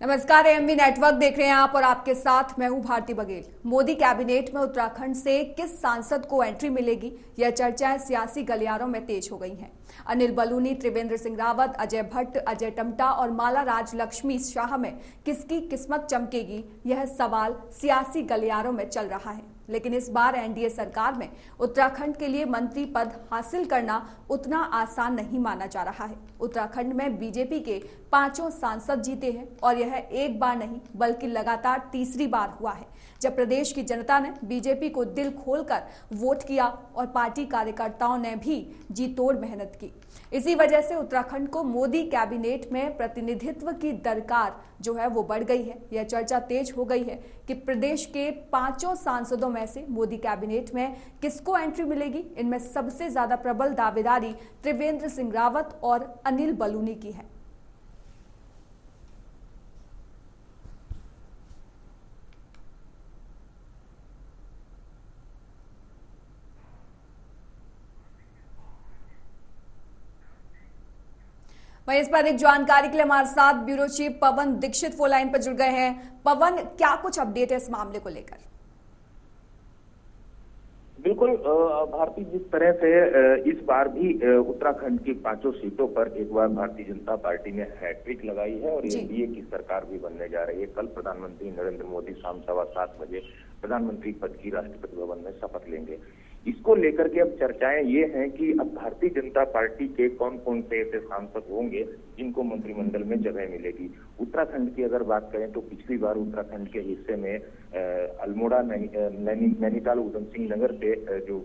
नमस्कार, AMV network देख रहे हैं आप और आपके साथ मैं हूं भारती बघेल। मोदी कैबिनेट में उत्तराखंड से किस सांसद को एंट्री मिलेगी, यह चर्चाएं सियासी गलियारों में तेज हो गई हैं। अनिल बलूनी, त्रिवेंद्र सिंह रावत, अजय भट्ट, अजय टम्टा और माला राज लक्ष्मी शाह में किसकी किस्मत चमकेगी, यह सवाल सियासी गलियारों में चल रहा है। लेकिन इस बार एनडीए सरकार में उत्तराखंड के लिए मंत्री पद हासिल करना उतना आसान नहीं माना जा रहा है। उत्तराखंड में बीजेपी के 5 सांसद जीते हैं और यह एक बार नहीं बल्कि लगातार तीसरी बार हुआ है जब प्रदेश की जनता ने बीजेपी को दिल खोलकर वोट किया और पार्टी कार्यकर्ताओं ने भी जी तोड़ मेहनत की। इसी वजह से उत्तराखंड को मोदी कैबिनेट में प्रतिनिधित्व की दरकार जो है वो बढ़ गई है। यह चर्चा तेज हो गई है कि प्रदेश के 5 सांसदों में से मोदी कैबिनेट में किसको एंट्री मिलेगी। इनमें सबसे ज्यादा प्रबल दावेदारी त्रिवेंद्र सिंह रावत और अनिल बलूनी की है। वहीं इस पर अधिक जानकारी के लिए हमारे साथ ब्यूरो चीफ पवन दीक्षित फोन लाइन पर जुड़ गए हैं। पवन, क्या कुछ अपडेट है इस मामले को लेकर? बिल्कुल भारतीय, जिस तरह से इस बार भी उत्तराखंड की 5 सीटों पर एक बार भारतीय जनता पार्टी ने हैट्रिक लगाई है और एनडीए की सरकार भी बनने जा रही है। कल प्रधानमंत्री नरेंद्र मोदी शाम 7:15 बजे प्रधानमंत्री पद की राष्ट्रपति भवन में शपथ लेंगे। इसको लेकर के अब चर्चाएं ये हैं कि अब भारतीय जनता पार्टी के कौन कौन से ऐसे सांसद होंगे जिनको मंत्रिमंडल में जगह मिलेगी। उत्तराखंड की अगर बात करें तो पिछली बार उत्तराखंड के हिस्से में अल्मोड़ा, नैनीताल, उधम सिंह नगर से जो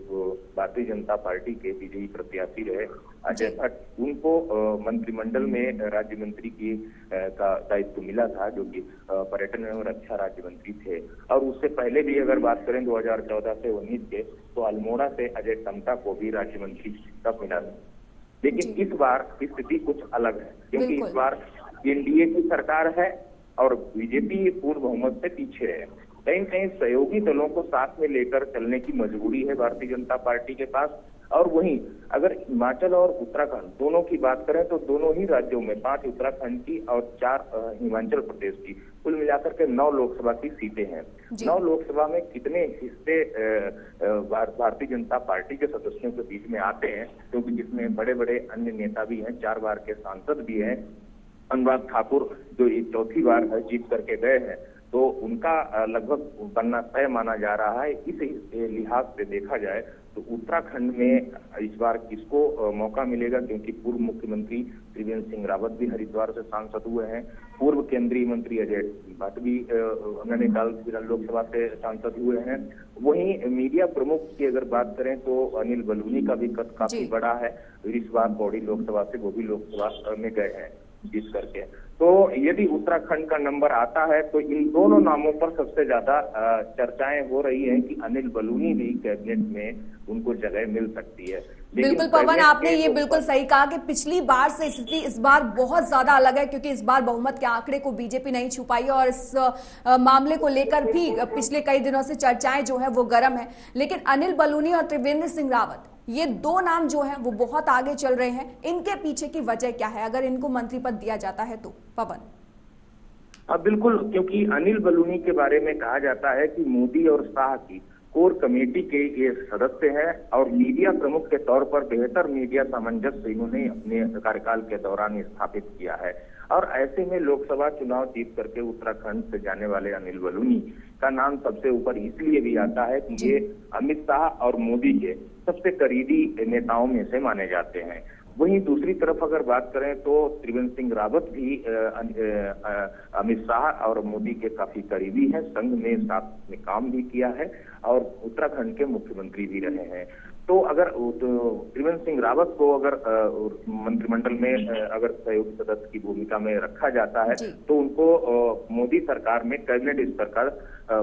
भारतीय जनता पार्टी के विजयी प्रत्याशी रहे अजय भट्ट, उनको मंत्रिमंडल में राज्य मंत्री की का दायित्व मिला था, जो कि पर्यटन एवं रक्षा राज्य मंत्री थे। और उससे पहले भी अगर बात करें 2014 से 19 के, तो अल्मोड़ा से अजय टम्टा को भी राज्य मंत्री का मिला था। लेकिन इस बार स्थिति कुछ अलग है, क्योंकि इस बार एनडीए की सरकार है और बीजेपी पूर्ण बहुमत से पीछे है। कहीं कहीं सहयोगी दलों को साथ में लेकर चलने की मजबूरी है भारतीय जनता पार्टी के पास। और वहीं अगर हिमाचल और उत्तराखंड दोनों की बात करें तो दोनों ही राज्यों में 5 उत्तराखंड की और 4 हिमाचल प्रदेश की, कुल मिलाकर के 9 लोकसभा की सीटें हैं। 9 लोकसभा में कितने हिस्से भारतीय जनता पार्टी के सदस्यों के बीच में आते हैं, क्योंकि जिसमें बड़े बड़े अन्य नेता भी हैं, 4 बार के सांसद भी हैं। अनुराग ठाकुर जो 4थी बार जीत करके गए हैं, तो उनका लगभग बनना तय माना जा रहा है। इस लिहाज से देखा जाए तो उत्तराखंड में इस बार किसको मौका मिलेगा, क्योंकि पूर्व मुख्यमंत्री त्रिवेंद्र सिंह रावत भी हरिद्वार से सांसद हुए हैं, पूर्व केंद्रीय मंत्री अजय भट्ट भी नैनीताल लोकसभा से सांसद हुए हैं। वहीं मीडिया प्रमुख की अगर बात करें तो अनिल बलूनी का भी कद काफी बड़ा है, इस बार पौड़ी लोकसभा से वो भी लोकसभा में गए हैं जीत करके। तो यदि उत्तराखंड का नंबर आता है तो इन दोनों नामों पर सबसे ज्यादा चर्चाएं हो रही हैं कि अनिल बलूनी भी कैबिनेट में उनको जगह मिल सकती है। बिल्कुल पवन, आपने ये बिल्कुल सही कहा कि पिछली बार से स्थिति इस बार बहुत ज्यादा अलग है, क्योंकि इस बार बहुमत के आंकड़े को बीजेपी नहीं छू पाई और इस मामले को लेकर भी पिछले कई दिनों से चर्चाएं जो है वो गर्म है। लेकिन अनिल बलूनी और त्रिवेंद्र सिंह रावत, ये 2 नाम जो हैं वो बहुत आगे चल रहे हैं। इनके पीछे की वजह क्या है अगर इनको मंत्री पद दिया जाता है तो? पवन बिल्कुल, क्योंकि अनिल बलूनी के बारे में कहा जाता है कि मोदी और शाह की कोर कमेटी के ये सदस्य हैं और मीडिया प्रमुख के तौर पर बेहतर मीडिया सामंजस्य इन्होंने अपने कार्यकाल के दौरान स्थापित किया है। और ऐसे में लोकसभा चुनाव जीत करके उत्तराखंड से जाने वाले अनिल बलूनी का नाम सबसे ऊपर इसलिए भी आता है कि ये अमित शाह और मोदी के सबसे करीबी नेताओं में से माने जाते हैं। वहीं दूसरी तरफ अगर बात करें तो त्रिवेंद्र सिंह रावत भी अमित शाह और मोदी के काफी करीबी हैं, संघ में साथ में काम भी किया है और उत्तराखंड के मुख्यमंत्री भी रहे हैं। तो अगर त्रिवेंद्र सिंह रावत को अगर मंत्रिमंडल में अगर सहयोगी सदस्य की भूमिका में रखा जाता है तो उनको मोदी सरकार में कैबिनेट स्तर का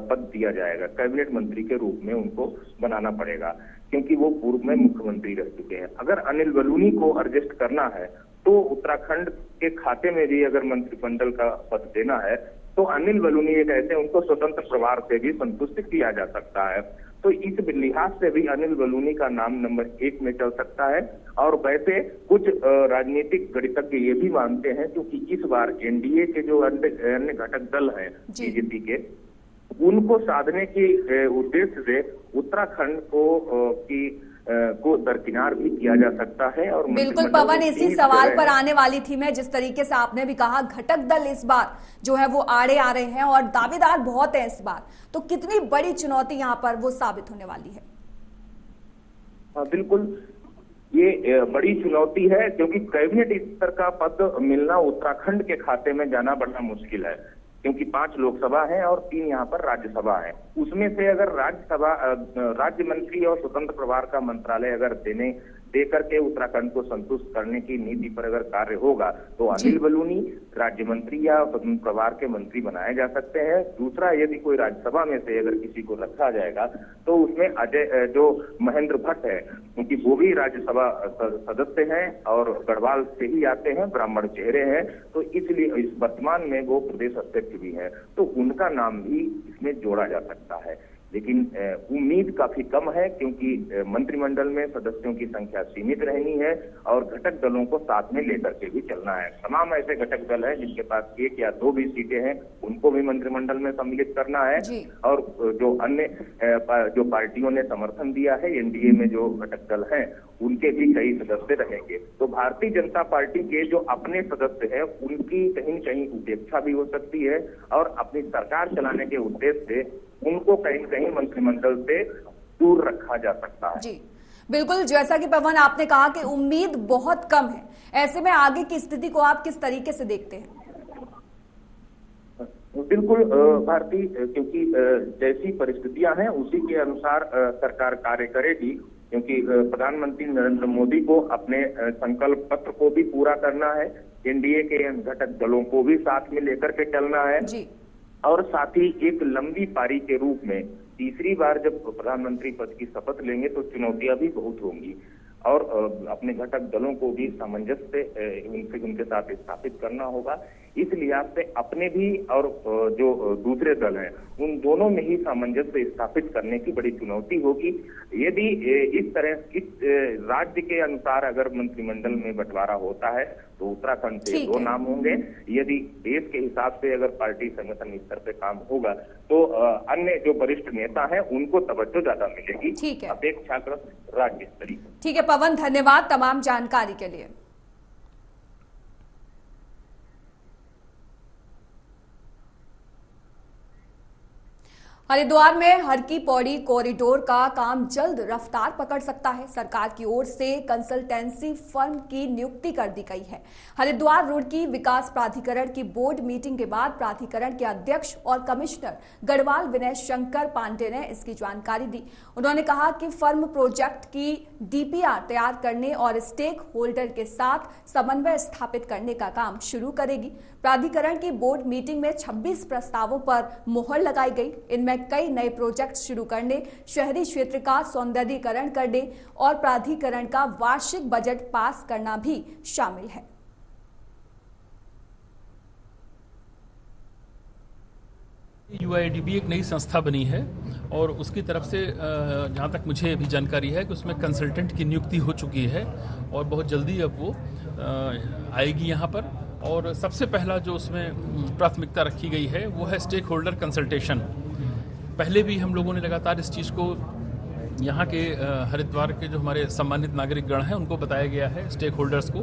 पद दिया जाएगा, कैबिनेट मंत्री के रूप में उनको बनाना पड़ेगा, क्योंकि वो पूर्व में मुख्यमंत्री रह चुके हैं। अगर अनिल बलूनी को एडजस्ट करना है तो उत्तराखंड के खाते में भी अगर मंत्रिमंडल का पद देना है तो अनिल बलूनी एक ऐसे उनको स्वतंत्र प्रभार से भी संतुष्ट किया जा सकता है। तो इस लिहाज से भी अनिल बलूनी का नाम नंबर 1 में चल सकता है। और वैसे कुछ राजनीतिक गणितज्ञ ये भी मानते हैं क्योंकि इस बार एनडीए के जो अन्य घटक दल हैं बीजेपी के, उनको साधने के उद्देश्य से उत्तराखंड को दरकिनार भी किया जा सकता है। और बिल्कुल पवन, इसी सवाल पर आने वाली थी मैं। जिस तरीके से आपने भी कहा, घटक दल इस बार जो है वो आड़े आ रहे हैं और दावेदार बहुत है इस बार, तो कितनी बड़ी चुनौती यहाँ पर वो साबित होने वाली है? हाँ बिल्कुल, ये बड़ी चुनौती है क्योंकि कैबिनेट स्तर का पद मिलना उत्तराखंड के खाते में जाना बड़ा मुश्किल है, क्योंकि 5 लोकसभा है और 3 यहाँ पर राज्यसभा है। उसमें से अगर राज्य मंत्री और स्वतंत्र प्रभार का मंत्रालय अगर दे करके उत्तराखंड को संतुष्ट करने की नीति पर अगर कार्य होगा तो अनिल बलूनी राज्य मंत्री या स्वतंत्र प्रभार के मंत्री बनाए जा सकते हैं। दूसरा, यदि कोई राज्यसभा में से अगर किसी को रखा जाएगा तो उसमें जो महेंद्र भट्ट है, क्योंकि वो भी राज्यसभा सदस्य हैं और गढ़वाल से ही आते हैं, ब्राह्मण चेहरे हैं, तो इसलिए इस वर्तमान में वो प्रदेश अध्यक्ष भी हैं, तो उनका नाम भी इसमें जोड़ा जा सकता है। लेकिन उम्मीद काफी कम है क्योंकि मंत्रिमंडल में सदस्यों की संख्या सीमित रहनी है और घटक दलों को साथ में लेकर के भी चलना है। तमाम ऐसे घटक दल हैं जिनके पास 1 या 2 भी सीटें हैं, उनको भी मंत्रिमंडल में सम्मिलित करना है। और जो अन्य जो पार्टियों ने समर्थन दिया है एनडीए में, जो घटक दल हैं, उनके भी कई सदस्य रहेंगे। तो भारतीय जनता पार्टी के जो अपने सदस्य हैं उनकी कहीं न कहीं उपेक्षा भी हो सकती है और अपनी सरकार चलाने के उद्देश्य से उनको कहीं न कहीं मंत्रिमंडल से दूर रखा जा सकता है। जी बिल्कुल, जैसा कि पवन आपने कहा कि उम्मीद बहुत कम है, ऐसे में आगे की स्थिति को आप किस तरीके से देखते हैं? बिल्कुल भारती, क्योंकि जैसी परिस्थितियां हैं उसी के अनुसार सरकार कार्य करेगी, क्योंकि प्रधानमंत्री नरेंद्र मोदी को अपने संकल्प पत्र को भी पूरा करना है, एनडीए के घटक दलों को भी साथ में लेकर के चलना है जी। और साथ ही एक लंबी पारी के रूप में तीसरी बार जब प्रधानमंत्री पद की शपथ लेंगे तो चुनौतियां भी बहुत होंगी और अपने घटक दलों को भी सामंजस्य से उनके साथ स्थापित करना होगा। इस लिहाज से अपने भी और जो दूसरे दल हैं उन दोनों में ही सामंजस्य स्थापित करने की बड़ी चुनौती होगी। यदि इस तरह इस राज्य के अनुसार अगर मंत्रिमंडल में बंटवारा होता है तो उत्तराखंड से 2 नाम होंगे। यदि देश के हिसाब से अगर पार्टी संगठन स्तर पे काम होगा तो अन्य जो वरिष्ठ नेता हैं उनको तवज्जो ज्यादा मिलेगी अपेक्षाकृत राज्य स्तरीय। ठीक है पवन, धन्यवाद तमाम जानकारी के लिए। हरिद्वार में हर की पौड़ी कॉरिडोर का काम जल्द रफ्तार पकड़ सकता है। सरकार की ओर से कंसल्टेंसी फर्म की नियुक्ति कर दी गई है। हरिद्वार रुड़की विकास प्राधिकरण की बोर्ड मीटिंग के बाद प्राधिकरण के अध्यक्ष और कमिश्नर गढ़वाल विनय शंकर पांडे ने इसकी जानकारी दी। उन्होंने कहा कि फर्म प्रोजेक्ट की डीपीआर तैयार करने और स्टेक होल्डर के साथ समन्वय स्थापित करने का काम शुरू करेगी। प्राधिकरण की बोर्ड मीटिंग में 26 प्रस्तावों पर मोहर लगाई गई। इनमें कई नए प्रोजेक्ट शुरू करने, शहरी क्षेत्र का सौंदर्यीकरण करने और प्राधिकरण का वार्षिक बजट पास करना भी शामिल है। यूआईडीबी एक नई संस्था बनी है और उसकी तरफ से जहाँ तक मुझे भी जानकारी है कि उसमें कंसल्टेंट की नियुक्ति हो चुकी है और बहुत जल्दी अब वो आएगी यहाँ पर। और सबसे पहला जो उसमें प्राथमिकता रखी गई है वो है स्टेक होल्डर कंसल्टेशन। पहले भी हम लोगों ने लगातार इस चीज़ को यहाँ के हरिद्वार के जो हमारे सम्मानित नागरिक गण हैं उनको बताया गया है, स्टेक होल्डर्स को,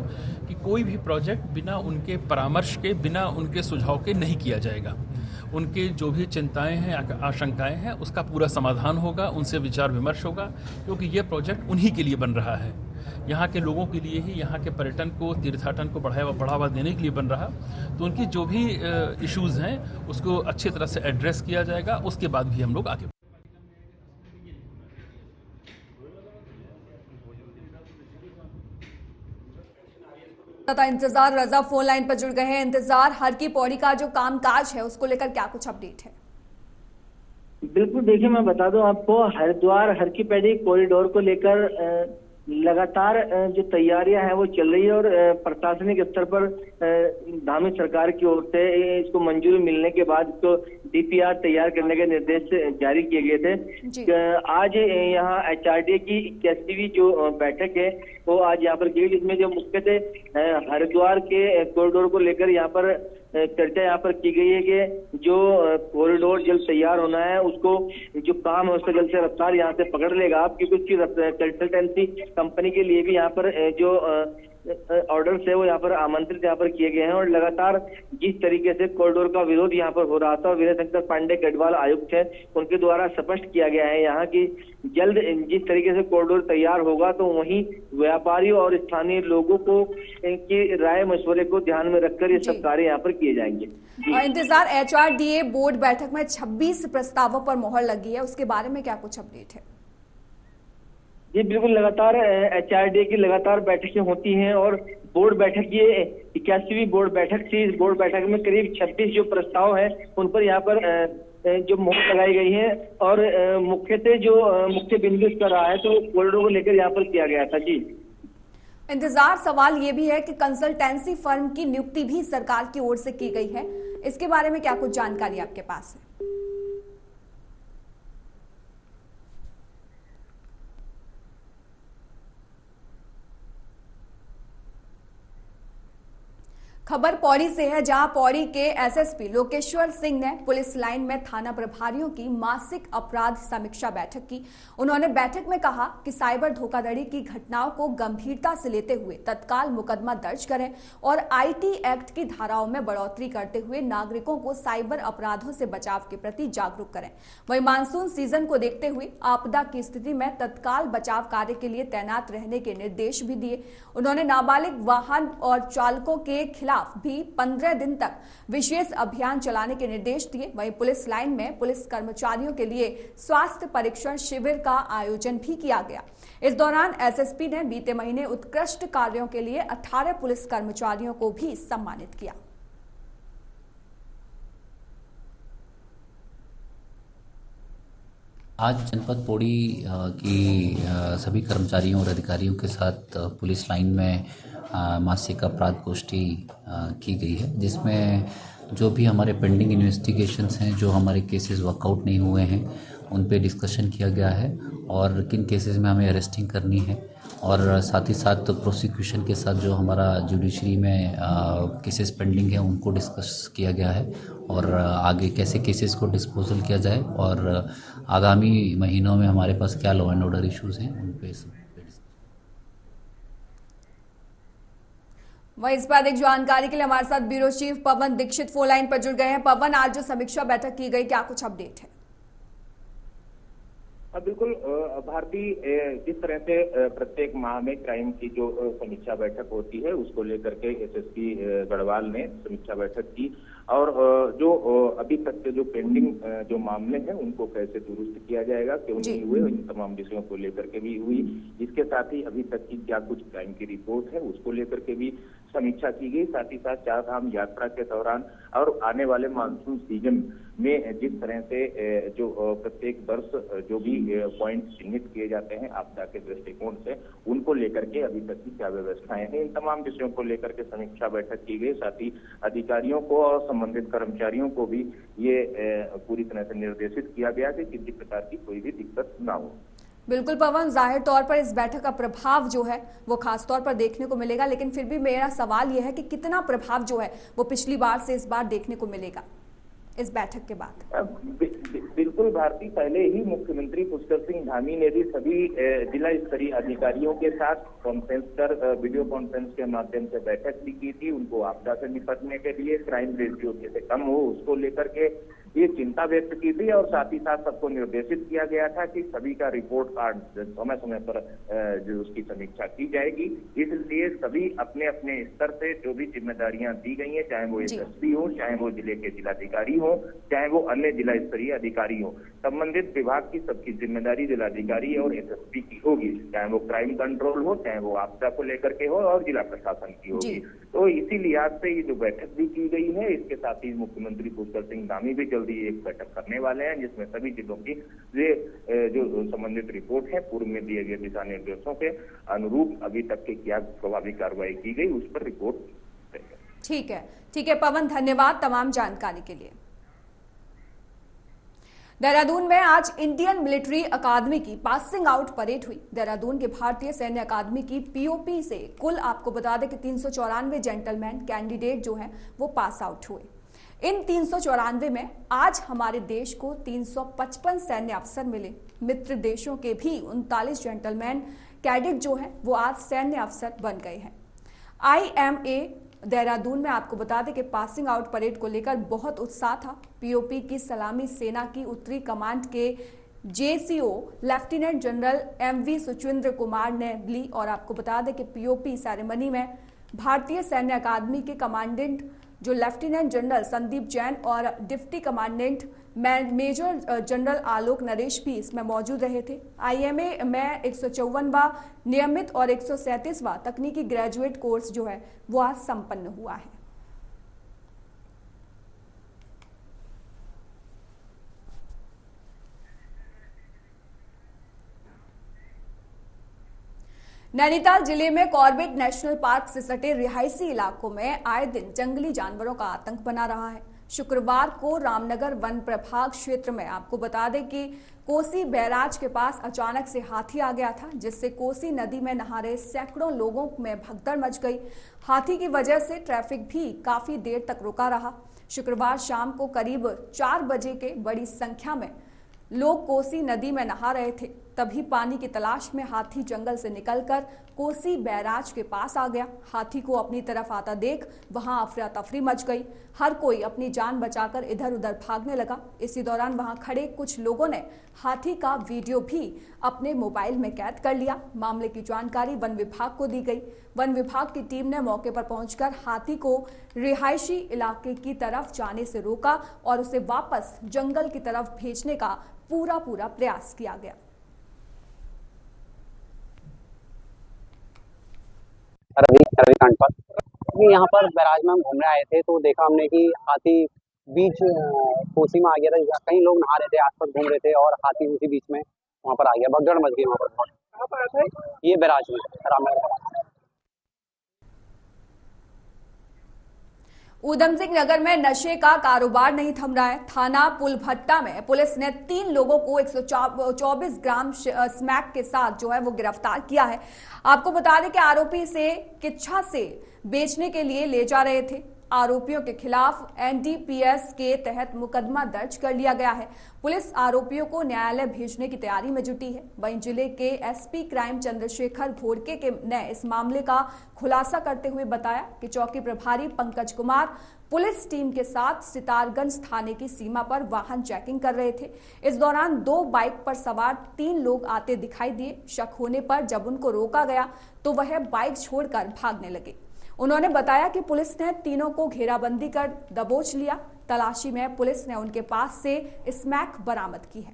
कि कोई भी प्रोजेक्ट बिना उनके परामर्श के, बिना उनके सुझाव के नहीं किया जाएगा। उनके जो भी चिंताएं हैं, आशंकाएं हैं, उसका पूरा समाधान होगा, उनसे विचार विमर्श होगा, क्योंकि ये प्रोजेक्ट उन्हीं के लिए बन रहा है, यहाँ के लोगों के लिए ही, यहाँ के पर्यटन को, तीर्थाटन को बढ़ावा देने के लिए बन रहा। तो उनकी जो भी इश्यूज़ हैं उसको अच्छी तरह से एड्रेस किया जाएगा, उसके बाद भी हम लोग आगे। इंतजार रजा फोन लाइन पर जुड़ गए हैं। इंतजार, हर की पौड़ी का जो कामकाज है उसको लेकर क्या कुछ अपडेट है? बिल्कुल, देखिए मैं बता दूं आपको, हरिद्वार हर की पौड़ी कॉरिडोर को लेकर लगातार जो तैयारियां हैं वो चल रही है और प्रशासनिक स्तर पर धामी सरकार की ओर से इसको मंजूरी मिलने के बाद इसको डीपीआर तैयार करने के निर्देश जारी किए गए थे। आज यहाँ एचआरडीए की 81वीं जो बैठक है वो आज यहाँ पर की गई, जिसमें जो मुख्यतः हरिद्वार के कॉरिडोर को लेकर यहाँ पर चर्चा यहाँ पर की गई है कि जो कॉरिडोर जल्द तैयार होना है उसको जो काम है उसका जल्द से रफ्तार यहाँ से पकड़ लेगा आप, क्योंकि उसकी कंसल्टेंसी कंपनी के लिए भी यहाँ पर जो ऑर्डर्स है वो यहाँ पर आमंत्रित यहाँ पर किए गए हैं। और लगातार जिस तरीके से कॉरिडोर का विरोध यहाँ पर हो रहा था, विजय शंकर पांडे गढ़वाल आयुक्त है उनके द्वारा स्पष्ट किया गया है यहाँ की जल्द जिस तरीके से कॉरिडोर तैयार होगा तो वहीं व्यापारियों और स्थानीय लोगों को इनकी राय मशवरे को ध्यान में रखकर ये सब कार्य यहाँ पर किए जाएंगे। इंतजार एचआरडीए बोर्ड बैठक में 26 प्रस्तावों पर मोहर लगी है, उसके बारे में क्या कुछ अपडेट है? जी बिल्कुल, लगातार एचआरडीए की लगातार बैठकें होती हैं और बोर्ड बैठक ये 81वीं बोर्ड बैठक थी। इस बोर्ड बैठक में करीब 26 जो प्रस्ताव हैं उन पर यहाँ पर जो मोहर लगाई गई है और मुख्यतः जो मुख्य बिंदु इसका रहा है तो कॉरिडोर को लेकर यहाँ पर किया गया था। जी इंतजार सवाल ये भी है कि कंसल्टेंसी फर्म की नियुक्ति भी सरकार की ओर से की गई है, इसके बारे में क्या कुछ जानकारी आपके पास है? खबर पौड़ी से है, जहां पौड़ी के एसएसपी लोकेश्वर सिंह ने पुलिस लाइन में थाना प्रभारियों की मासिक अपराध समीक्षा बैठक की। उन्होंने बैठक में कहा कि साइबर धोखाधड़ी की घटनाओं को गंभीरता से लेते हुए तत्काल मुकदमा दर्ज करें और आईटी एक्ट की धाराओं में बढ़ोतरी करते हुए नागरिकों को साइबर अपराधों से बचाव के प्रति जागरूक करें। वहीं मानसून सीजन को देखते हुए आपदा की स्थिति में तत्काल बचाव कार्य के लिए तैनात रहने के निर्देश भी दिए। उन्होंने नाबालिग वाहन और चालकों के खिलाफ भी 15 दिन तक विशेष अभियान चलाने के निर्देश दिए। वहीं पुलिस लाइन में पुलिस कर्मचारियों के लिए स्वास्थ्य परीक्षण शिविर का आयोजन भी किया गया। इस दौरान एसएसपी ने बीते महीने उत्कृष्ट कार्यों के लिए 18 पुलिस कर्मचारियों को भी सम्मानित किया। आज जनपद पौड़ी की सभी कर्मचारियों और अधिकारियों के साथ पुलिस लाइन में मासिक अपराध गोष्ठी की गई है, जिसमें जो भी हमारे पेंडिंग इन्वेस्टिगेशंस हैं, जो हमारे केसेस वर्कआउट नहीं हुए हैं, उन पे डिस्कशन किया गया है और किन केसेस में हमें अरेस्टिंग करनी है और साथ ही साथ प्रोसिक्यूशन के साथ जो हमारा जुडिशरी में केसेस पेंडिंग है उनको डिस्कस किया गया है और आगे कैसे केसेस को डिस्पोजल किया जाए और आगामी महीनों में हमारे पास क्या लॉ एंड ऑर्डर इश्यूज हैं उन पे। वहीं इस पर अधिक जानकारी के लिए हमारे साथ ब्यूरो चीफ पवन दीक्षित फोन लाइन पर जुड़ गए हैं। पवन, आज जो समीक्षा बैठक की गई, क्या कुछ अपडेट है? बिल्कुल भारती, जिस तरह से प्रत्येक माह में क्राइम की जो समीक्षा बैठक होती है उसको लेकर के एसएसपी गढ़वाल ने समीक्षा बैठक की और जो अभी तक के जो पेंडिंग जो मामले हैं उनको कैसे दुरुस्त किया जाएगा, क्यों नहीं हुए, इन तमाम विषयों को लेकर के भी हुई। इसके साथ ही अभी तक की क्या कुछ क्राइम की रिपोर्ट है उसको लेकर के भी समीक्षा की गई। साथ ही साथ चार धाम यात्रा के दौरान और आने वाले मानसून सीजन में जिस तरह से जो प्रत्येक वर्ष जो भी पॉइंट चिन्हित किए जाते हैं आपदा के दृष्टिकोण से, उनको लेकर के अभी तक की क्या व्यवस्थाएं हैं, इन तमाम विषयों को लेकर के समीक्षा बैठक की गई। साथ ही अधिकारियों को और संबंधित कर्मचारियों को भी ये पूरी तरह से निर्देशित किया गया कि किसी प्रकार की कोई भी दिक्कत ना हो। बिल्कुल पवन, जाहिर तौर पर इस बैठक का प्रभाव जो है वो खास तौर पर देखने को मिलेगा, लेकिन फिर भी मेरा सवाल यह है कि कितना प्रभाव जो है वो पिछली बार से इस बार देखने को मिलेगा इस बैठक के बाद? बिल्कुल भारती, पहले ही मुख्यमंत्री पुष्कर सिंह धामी ने भी सभी जिला स्तरीय अधिकारियों के साथ कॉन्फ्रेंस कर वीडियो कॉन्फ्रेंस के माध्यम से बैठक भी की थी। उनको आपदा से निपटने के लिए क्राइम रेशियो कैसे कम हो उसको लेकर के ये चिंता व्यक्त की थी और साथ ही साथ सबको निर्देशित किया गया था कि सभी का रिपोर्ट कार्ड समय समय पर जो उसकी समीक्षा की जाएगी। इसलिए सभी अपने अपने स्तर से जो भी जिम्मेदारियां दी गई हैं, चाहे वो एसएसपी हो, चाहे वो जिले के जिलाधिकारी हो, चाहे वो अन्य जिला स्तरीय अधिकारी हो, संबंधित विभाग की सबकी जिम्मेदारी जिलाधिकारी और एसएसपी की होगी, चाहे वो क्राइम कंट्रोल हो, चाहे वो आपदा को लेकर के हो और जिला प्रशासन की होगी। तो इसी लिहाज से ये जो बैठक भी की गई है, इसके साथ ही मुख्यमंत्री पुष्कर सिंह धामी भी जल्द ही एक बैठक करने वाले हैं, जिसमें सभी चीजों की जो संबंधित रिपोर्ट है, पूर्व में दिए गए दिशा निर्देशों के अनुरूप अभी तक की क्या प्रभावी कार्रवाई की गई, उस पर रिपोर्ट देंगे। ठीक है पवन, धन्यवाद तमाम जानकारी के लिए। देहरादून में आज इंडियन मिलिट्री अकादमी की पासिंग आउट परेड हुई। देहरादून के भारतीय सैन्य अकादमी की पीओपी से कुल आपको बता दें कि 394 जेंटलमैन कैंडिडेट जो हैं वो पास आउट हुए। इन 394 में आज हमारे देश को 355 सैन्य अफसर मिले। मित्र देशों के भी 39 जेंटलमैन कैडेट जो हैं वो आज सैन्य अफसर बन गए हैं। IMA देहरादून में आपको बता दें कि पासिंग आउट परेड को लेकर बहुत उत्साह था। पीओपी की सलामी सेना की उत्तरी कमांड के JCO lieutenant general MV Suchindra Kumar ने ली और आपको बता दें कि पीओपी सेरेमनी में भारतीय सैन्य अकादमी के कमांडेंट जो लेफ्टिनेंट जनरल संदीप जैन और डिप्टी कमांडेंट मेजर जनरल आलोक नरेश भी इसमें मौजूद रहे थे। IMA में 154वां नियमित और 137वां तकनीकी ग्रेजुएट कोर्स जो है वो आज संपन्न हुआ है। नैनीताल जिले में कॉर्बेट नेशनल पार्क से सटे रिहायशी इलाकों में आए दिन जंगली जानवरों का आतंक बना रहा है। शुक्रवार को रामनगर वन प्रभाग क्षेत्र में आपको बता दें कि कोसी बैराज के पास अचानक से हाथी आ गया था, जिससे कोसी नदी में नहा रहे सैकड़ों लोगों में भगदड़ मच गई। हाथी की वजह से ट्रैफिक भी काफी देर तक रुका रहा। शुक्रवार शाम को करीब 4 बजे के बड़ी संख्या में लोग कोसी नदी में नहा रहे थे, तभी पानी की तलाश में हाथी जंगल से निकलकर कोसी बैराज के पास आ गया। हाथी को अपनी तरफ आता देख वहां अफरा तफरी मच गई। हर कोई अपनी जान बचाकर इधर उधर भागने लगा। इसी दौरान वहां खड़े कुछ लोगों ने हाथी का वीडियो भी अपने मोबाइल में कैद कर लिया। मामले की जानकारी वन विभाग को दी गई। वन विभाग की टीम ने मौके पर पहुंचकर हाथी को रिहायशी इलाके की तरफ जाने से रोका और उसे वापस जंगल की तरफ भेजने का पूरा प्रयास किया गया। रविकांत पर यहाँ पर बैराज में हम घूमने आए थे तो देखा हमने कि हाथी बीच कोसी में आ गया था। कई लोग नहा रहे थे, आसपास घूम रहे थे और हाथी उसी बीच में वहाँ पर आ गया। भगदड़ मच गई वहाँ पर। ये बैराज में रामनगर। ऊधम सिंह नगर में नशे का कारोबार नहीं थम रहा है। थाना पुलभट्टा में पुलिस ने 3 लोगों को 124 ग्राम स्मैक के साथ जो है वो गिरफ्तार किया है। आपको बता दें कि आरोपी से किच्छा से बेचने के लिए ले जा रहे थे। आरोपियों के खिलाफ NDPS के तहत मुकदमा दर्ज कर लिया गया है। पुलिस आरोपियों को न्यायालय भेजने की तैयारी में जुटी है। वहीं जिले के SP क्राइम चंद्रशेखर घोड़के ने इस मामले का खुलासा करते हुए बताया कि चौकी प्रभारी पंकज कुमार पुलिस टीम के साथ सितारगंज थाने की सीमा पर वाहन चेकिंग कर रहे थे। इस दौरान 2 बाइक पर सवार 3 लोग आते दिखाई दिए। शक होने पर जब उनको रोका गया तो वह बाइक छोड़कर भागने लगे। उन्होंने बताया कि पुलिस ने तीनों को घेराबंदी कर दबोच लिया। तलाशी में पुलिस ने उनके पास से स्मैक बरामद की है।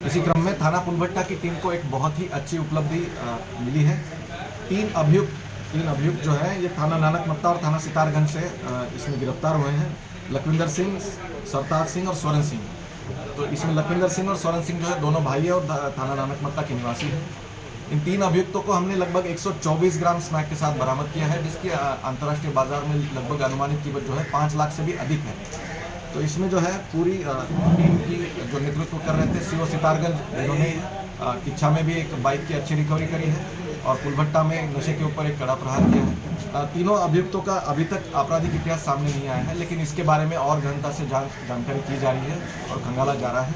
इसी क्रम में थाना पुलभट्टा की टीम को एक बहुत ही अच्छी उपलब्धि मिली है। 3 अभियुक्त जो है ये थाना नानकमत्ता और थाना सितारगंज से इसमें गिरफ्तार हुए हैं। लखविंदर सिंह, सरताज सिंह और स्वरण सिंह। तो इसमें लखविंदर सिंह और स्वरण सिंह जो है दोनों भाई है और थाना नानकमत्ता के निवासी हैं। इन 3 अभियुक्तों को हमने लगभग 124 ग्राम स्मैक के साथ बरामद किया है, जिसकी अंतर्राष्ट्रीय बाजार में लगभग अनुमानित कीमत जो है 5 लाख से भी अधिक है। तो इसमें जो है पूरी टीम की जो नेतृत्व कर रहे थे CO सितारगंज, जिन्होंने किच्छा में भी एक बाइक की अच्छी रिकवरी करी है और पुलभट्टा में नशे के ऊपर एक कड़ा प्रहार किया है। तीनों अभियुक्तों का अभी तक आपराधिक इतिहास सामने नहीं आया है, लेकिन इसके बारे में और गहनता से जानकारी की जा रही है और खंगाला जा रहा है।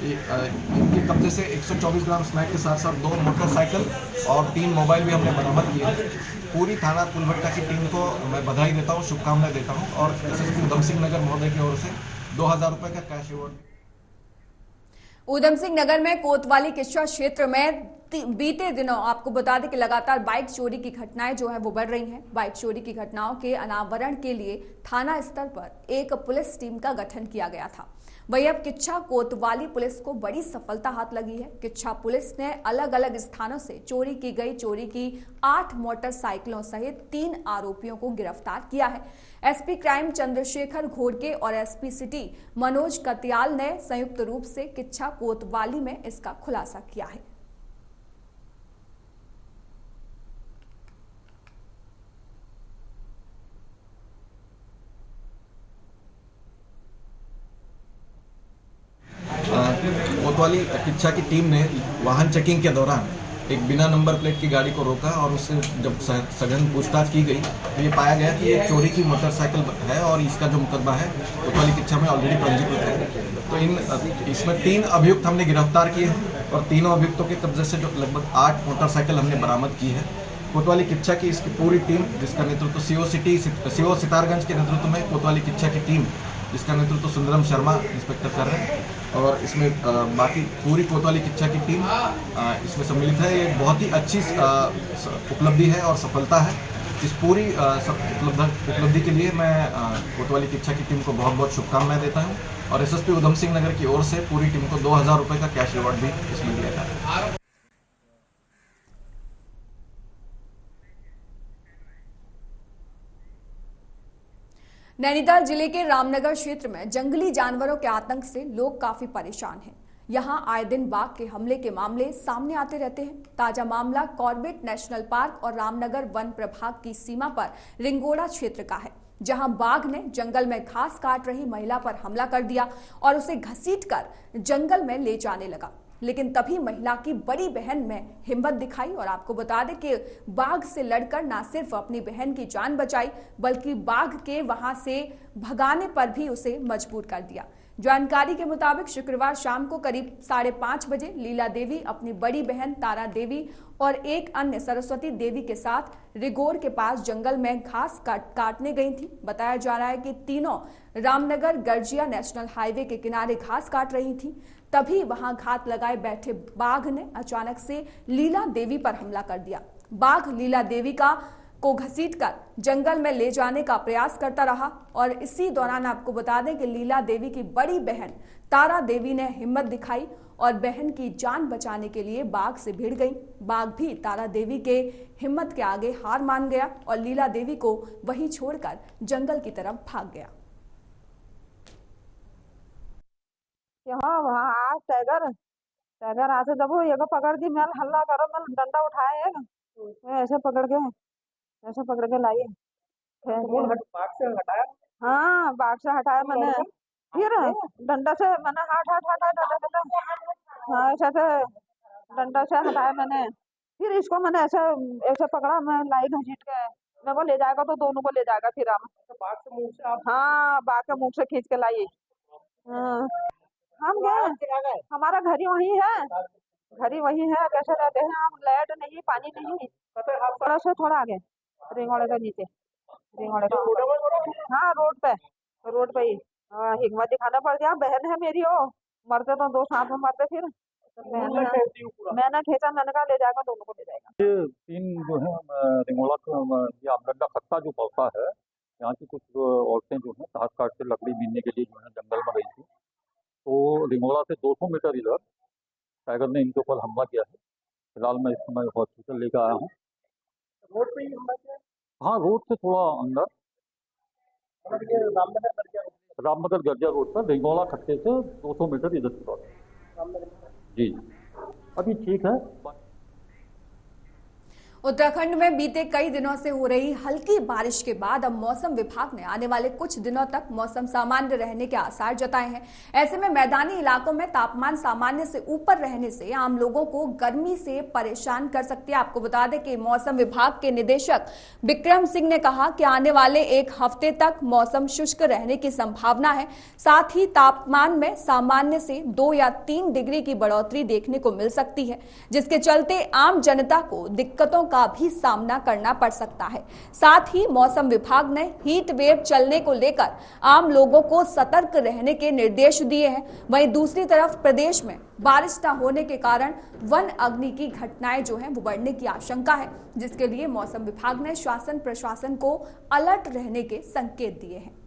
इनके कब्जे से 124 ग्राम स्मैक के साथ साथ 2 मोटरसाइकिल और 3 मोबाइल भी हमने बरामद किए हैं। पूरी थाना पुलभट्टा की टीम को मैं बधाई देता हूँ, शुभकामनाएं देता हूँ और SSP ऊधम सिंह नगर महोदय की ओर से 2000 रुपये का कैश अवार्ड। ऊधम सिंह नगर में कोतवाली किच्छा क्षेत्र में बीते दिनों आपको बता दें कि लगातार बाइक चोरी की घटनाएं जो है वो बढ़ रही हैं। बाइक चोरी की घटनाओं के अनावरण के लिए थाना स्तर पर एक पुलिस टीम का गठन किया गया था। वहीं अब किच्छा कोतवाली पुलिस को बड़ी सफलता हाथ लगी है। किच्छा पुलिस ने अलग अलग स्थानों से चोरी की 8 मोटरसाइकिलों सहित 3 आरोपियों को गिरफ्तार किया है। एसपी क्राइम चंद्रशेखर घोड़के और एसपी सिटी मनोज कतियाल ने संयुक्त रूप से किच्छा कोतवाली में इसका खुलासा किया है। कोतवाली किच्छा की टीम ने वाहन चेकिंग के दौरान एक बिना नंबर प्लेट की गाड़ी को रोका और उससे जब सघन पूछताछ की गई तो ये पाया गया कि ये चोरी की मोटरसाइकिल है और इसका जो मुकदमा है कोतवाली किच्छा में ऑलरेडी पंजीकृत है। तो इसमें 3 अभियुक्त हमने गिरफ्तार किए हैं और तीनों अभियुक्तों के कब्जे से जो लगभग 8 मोटरसाइकिल हमने बरामद की है। कोतवाली किच्छा की इसकी पूरी टीम, जिसका नेतृत्व सीओ सितारगंज के नेतृत्व में कोतवाली किच्छा की टीम, जिसका नेतृत्व सुंदरम शर्मा इंस्पेक्टर कर रहे हैं, और इसमें बाकी पूरी कोतवाली किच्छा की टीम इसमें सम्मिलित है। ये बहुत ही अच्छी उपलब्धि है और सफलता है। इस पूरी उपलब्धि के लिए मैं कोतवाली किच्छा की टीम को बहुत बहुत शुभकामनाएं देता हूं और एसएसपी उधम सिंह नगर की ओर से पूरी टीम को 2000 रुपये का कैश रिवॉर्ड भी इसमें दिया जाता है। नैनीताल जिले के रामनगर क्षेत्र में जंगली जानवरों के आतंक से लोग काफी परेशान हैं। यहां आए दिन बाघ के हमले के मामले सामने आते रहते हैं। ताजा मामला कॉर्बेट नेशनल पार्क और रामनगर वन प्रभाग की सीमा पर रिंगोड़ा क्षेत्र का है, जहां बाघ ने जंगल में घास काट रही महिला पर हमला कर दिया और उसे घसीटकर जंगल में ले जाने लगा। लेकिन तभी महिला की बड़ी बहन में हिम्मत दिखाई और आपको बता दें कि बाघ से लड़कर न सिर्फ अपनी बहन की जान बचाई बल्कि बाघ के वहां से भगाने पर भी उसे मजबूर कर दिया। जानकारी के मुताबिक शुक्रवार शाम को करीब 5:30 बजे लीला देवी अपनी बड़ी बहन तारा देवी और एक अन्य सरस्वती देवी के साथ रिगोर के पास जंगल में घास काटने गई थी। बताया जा रहा है कि तीनों रामनगर गर्जिया नेशनल हाईवे के किनारे घास काट रही थी। तभी वहां घात लगाए बैठे बाघ ने अचानक से लीला देवी पर हमला कर दिया। बाघ लीला देवी को घसीटकर जंगल में ले जाने का प्रयास करता रहा और इसी दौरान आपको बता दें कि लीला देवी की बड़ी बहन तारा देवी ने हिम्मत दिखाई और बहन की जान बचाने के लिए बाघ से भिड़ गई। बाघ भी तारा देवी के हिम्मत के आगे हार मान गया और लीला देवी को वहीं छोड़कर जंगल की तरफ भाग गया। हाँ वहाँ टाइगर आते जब ये पकड़ दी, मैं हल्ला करो, मैं डंडा उठाए ऐसे पकड़ के लाई। बाघ से हटाया? हाँ बाघ से हटाया मैंने, फिर डंडा से मैंने हट हाँ ऐसे डंडा से हटाया मैंने। फिर इसको मैंने ऐसे पकड़ा, मैं लाई घसीट के, मेरे को ले जाएगा तो दोनों को ले जाएगा। फिर बाघ के मुंह से हाँ बाघ के मुंह से खींच के लाई। हम गए, हमारा घर ही वही है, कैसे रहते हैं हम, लाइट नहीं पानी नहीं, थोड़ा आगे रिंगोड़े के नीचे, रिंगोड़े का हाँ रोड पे ही हिम्मत दिखाना पड़ गया। बहन है मेरी, वो मरते तो 2 साथ में मरते। फिर मैंने खींचा, मैंने कहा ले जाएगा, दोनों को ले जाएगा। ये 3 जो है रिंगोड़ा ये आमदंडा खत्ता जो पड़ता है, यहाँ की कुछ औरतें जो है घास काट के लकड़ी बीनने के लिए जो है जंगल में गई थी, तो रिंगोड़ा से 200 मीटर इधर टाइगर ने इनके ऊपर हमला किया है। फिलहाल मैं इस समय हॉस्पिटल लेकर आया हूँ। रोड पे ही हमला किया? हाँ रोड से थोड़ा अंदर, रामनगर गर्जिया रोड पर रिंगोड़ा खट्टे से 200 मीटर इधर की बात। जी अभी ठीक है। उत्तराखंड में बीते कई दिनों से हो रही हल्की बारिश के बाद अब मौसम विभाग ने आने वाले कुछ दिनों तक मौसम सामान्य रहने के आसार जताए हैं। ऐसे में मैदानी इलाकों में तापमान सामान्य से ऊपर रहने से आम लोगों को गर्मी से परेशान कर सकती है। आपको बता दें कि मौसम विभाग के निदेशक विक्रम सिंह ने कहा कि आने वाले 1 हफ्ते तक मौसम शुष्क रहने की संभावना है। साथ ही तापमान में सामान्य से 2 या 3 डिग्री की बढ़ोतरी देखने को मिल सकती है, जिसके चलते आम जनता को दिक्कतों का भी सामना करना पड़ सकता है। साथ ही मौसम विभाग ने हीट वेव चलने को लेकर आम लोगों को सतर्क रहने के निर्देश दिए हैं। वहीं दूसरी तरफ प्रदेश में बारिश न होने के कारण वन अग्नि की घटनाएं जो हैं वो बढ़ने की आशंका है, जिसके लिए मौसम विभाग ने शासन प्रशासन को अलर्ट रहने के संकेत दिए हैं।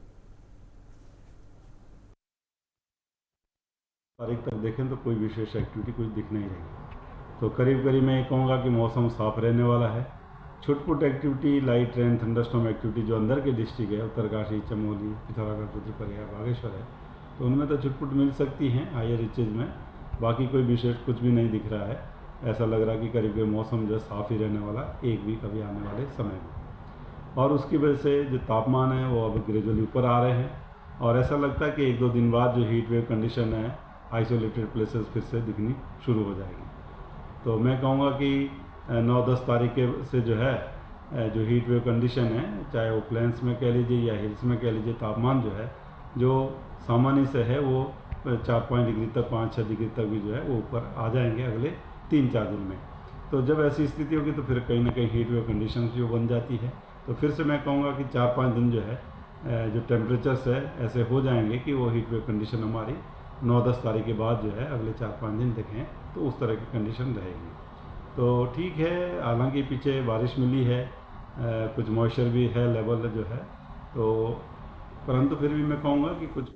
तारीख तक देखें तो कोई विशेष एक्टिविटी कुछ दिख नहीं रही। तो करीब करीब मैं ये कहूँगा कि मौसम साफ रहने वाला है। छुटपुट activity, light rain, thunderstorm activity जो अंदर के डिस्ट्रिक्ट है, उत्तरकाशी, चमोली, पिथौरागढ़, रुद्रप्रयाग, बागेश्वर है, तो उनमें तो छुटपुट मिल सकती हैं हायर रीचेज में। बाकी कोई विशेष कुछ भी नहीं दिख रहा है। ऐसा लग रहा है कि करीब करीब मौसम जो साफ ही रहने वाला एक वीक अभी आने वाले समय में। और उसकी वजह से जो तापमान है वो अब ग्रेजुअली ऊपर आ रहे हैं और ऐसा लगता है कि एक दो दिन बाद जो हीट वेव कंडीशन है आइसोलेटेड प्लेसेस फिर से दिखनी शुरू हो जाएगी। तो मैं कहूँगा कि 9-10 तारीख से जो है जो हीट वेव कंडीशन है, चाहे वो प्लेन्स में कह लीजिए या हिल्स में कह लीजिए, तापमान जो है जो सामान्य से है वो 4-5 डिग्री तक, 5-6 डिग्री तक भी जो है वो ऊपर आ जाएंगे अगले 3-4 दिन में। तो जब ऐसी स्थिति होगी तो फिर कहीं ना कहीं हीट वेव कंडीशन जो बन जाती है, तो फिर से मैं कहूँगा कि 4-5 दिन जो है जो टेम्परेचर्स है ऐसे हो जाएंगे कि वो हीट वेव कंडीशन हमारी 9-10 तारीख के बाद जो है अगले 4-5 दिन देखें तो उस तरह की कंडीशन रहेगी। तो ठीक है, हालांकि पीछे बारिश मिली है, कुछ मॉइस्चर भी है, लेवल जो है, तो परंतु फिर भी मैं कहूँगा कि कुछ।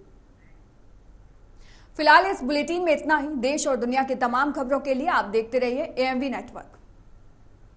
फिलहाल इस बुलेटिन में इतना ही। देश और दुनिया की तमाम खबरों के लिए आप देखते रहिए AMV नेटवर्क।